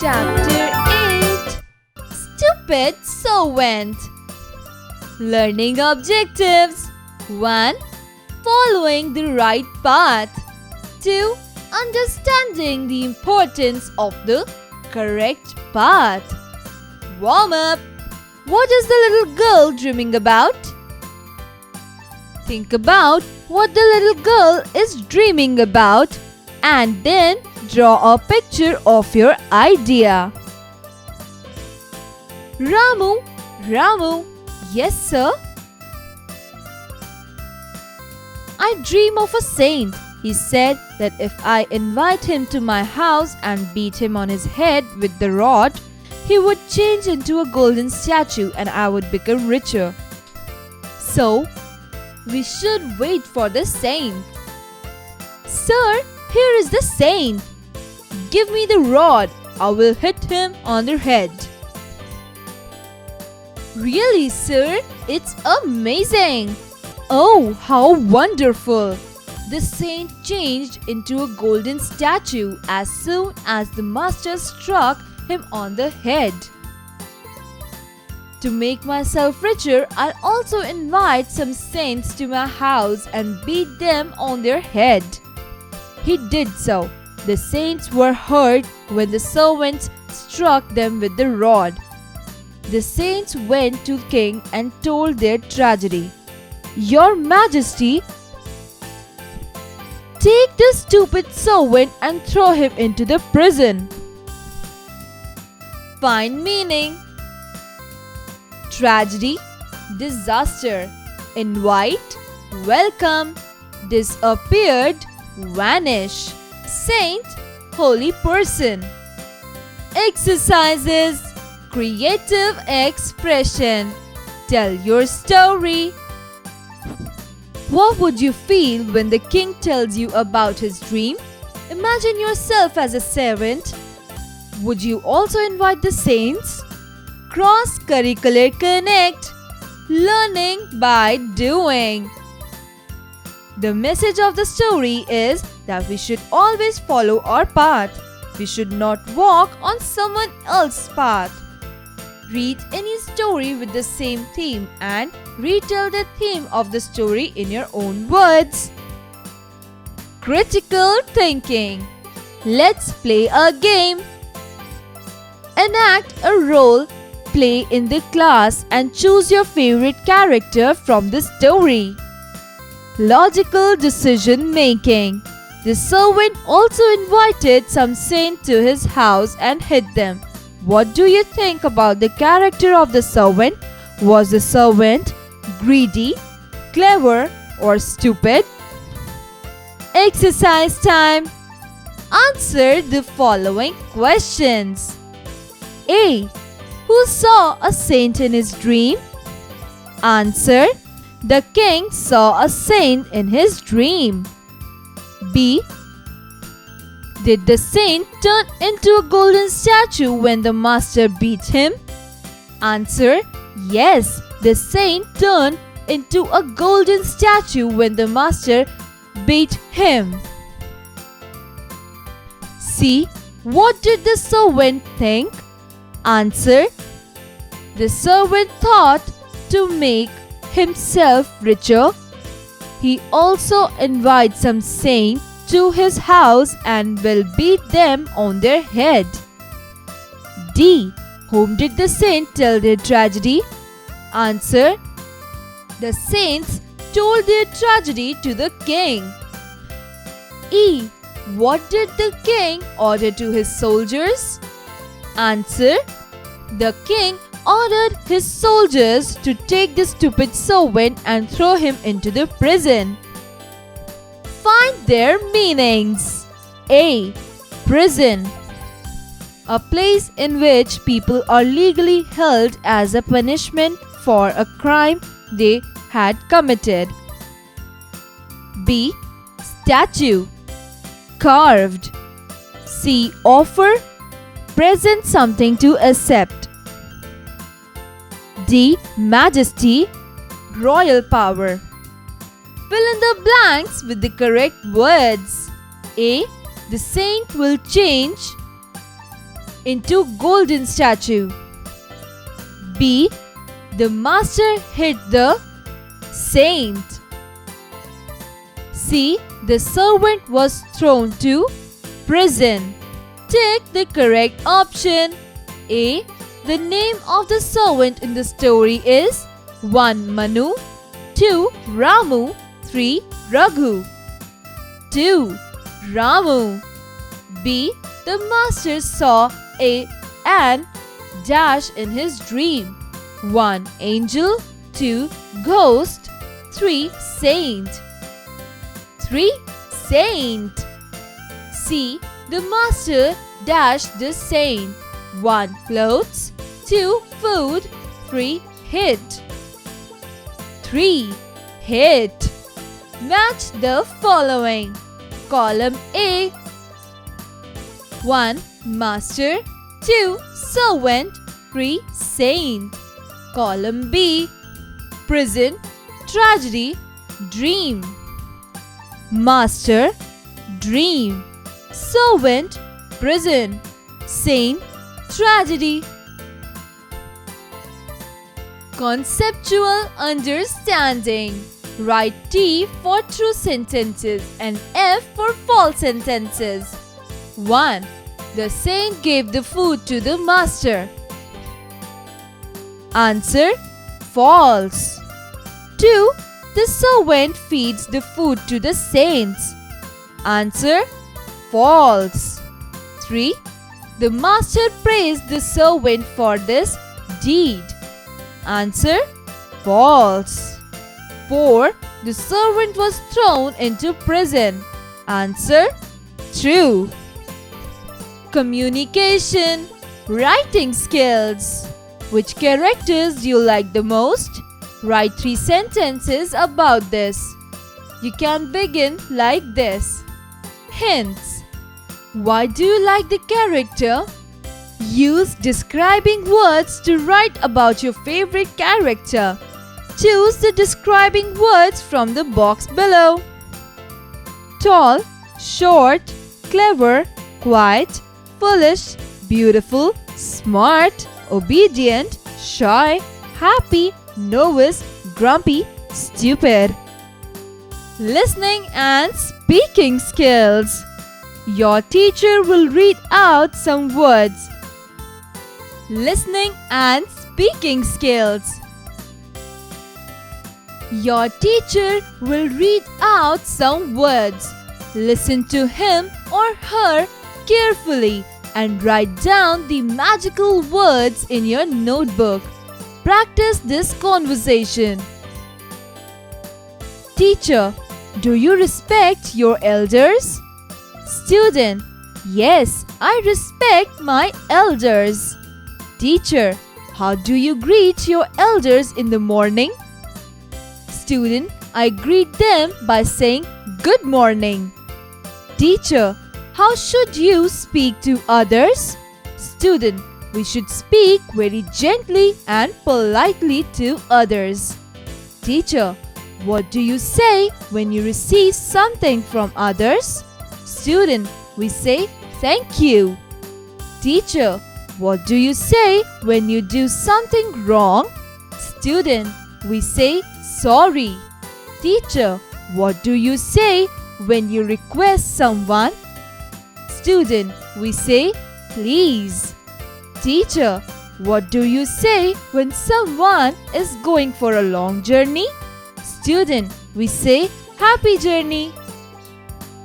Chapter 8 Stupid Servant. Learning objectives: 1. Following the right path. 2. Understanding the importance of the correct path. Warm up. What is the little girl dreaming about? Think about what the little girl is dreaming about and then draw a picture of your idea. Ramu, yes sir? I dream of a saint. He said that if I invite him to my house and beat him on his head with the rod, he would change into a golden statue and I would become richer. So, we should wait for the saint. Sir, here is the saint. Give me the rod. I will hit him on the head. Really, sir? It's amazing. Oh, how wonderful. The saint changed into a golden statue as soon as the master struck him on the head. To make myself richer, I'll also invite some saints to my house and beat them on their head. He did so. The saints were hurt when the servants struck them with the rod. The saints went to the king and told their tragedy. Your Majesty, take the stupid servant and throw him into the prison. Find meaning. Tragedy, disaster. Invite, welcome. Disappeared, vanish. Saint, holy person. Exercises, creative expression. Tell your story. What would you feel when the king tells you about his dream? Imagine yourself as a servant. Would you also invite the saints? Cross-curricular connect. Learning by doing. The message of the story is that we should always follow our path. We should not walk on someone else's path. Read any story with the same theme and retell the theme of the story in your own words. Critical thinking. Let's play a game. Enact a role play in the class and choose your favorite character from the story. Logical decision making. The servant also invited some saint to his house and hid them. What do you think about the character of the servant? Was the servant greedy, clever, or stupid? Exercise time. Answer the following questions. A. Who saw a saint in his dream? Answer. The king saw a saint in his dream. B. Did the saint turn into a golden statue when the master beat him? Answer. Yes, the saint turned into a golden statue when the master beat him. C. What did the servant think? Answer. The servant thought to make himself richer. He also invites some saint to his house and will beat them on their head. D. Whom did the saint tell their tragedy? Answer. The saints told their tragedy to the king. E. What did the king order to his soldiers? Answer. The king ordered his soldiers to take the stupid servant and throw him into the prison. Find their meanings. A. Prison. A place in which people are legally held as a punishment for a crime they had committed. B. Statue. Carved. C. Offer. Present something to accept. D. Majesty. Royal power. Fill in the blanks with the correct words. A. The saint will change. into golden statue. B. The master hit the saint. C. The servant was thrown to prison. Take the correct option. A. The name of the servant in the story is 1. Manu, 2. Ramu, 3. Raghu. 2. Ramu. B. The master saw an dash in his dream. 1. Angel, 2. Ghost, 3. Saint. 3. Saint. C. The master dashed the saint. 1. Clothes, 2. Food, 3. Hit. 3. Hit. Match the following. Column A. 1. Master, 2. Servant, 3. Saint. Column B. Prison, tragedy, dream. Master, dream. Servant, prison. Saint, tragedy. Conceptual understanding. Write T for true sentences and F for false sentences. 1. The saint gave the food to the master. Answer: false. 2. The servant feeds the food to the saints. Answer: false. 3. The master praised the servant for this deed. Answer: false. 4. The servant was thrown into prison. Answer: true. Communication. Writing skills. Which characters do you like the most? Write 3 sentences about this. You can begin like this. Hints. Why do you like the character? Use describing words to write about your favorite character. Choose the describing words from the box below. Tall, short, clever, quiet, foolish, beautiful, smart, obedient, shy, happy, novice, grumpy, stupid. Listening and speaking skills. Your teacher will read out some words. Listening and speaking skills. Your teacher will read out some words. Listen to him or her carefully and write down the magical words in your notebook. Practice this conversation. Teacher, do you respect your elders? Student, yes, I respect my elders. Teacher, how do you greet your elders in the morning? Student, I greet them by saying good morning. Teacher, how should you speak to others? Student, we should speak very gently and politely to others. Teacher, what do you say when you receive something from others? Student, we say thank you. Teacher, what do you say when you do something wrong? Student, we say sorry. Teacher, what do you say when you request someone? Student, we say please. Teacher, what do you say when someone is going for a long journey? Student, we say happy journey.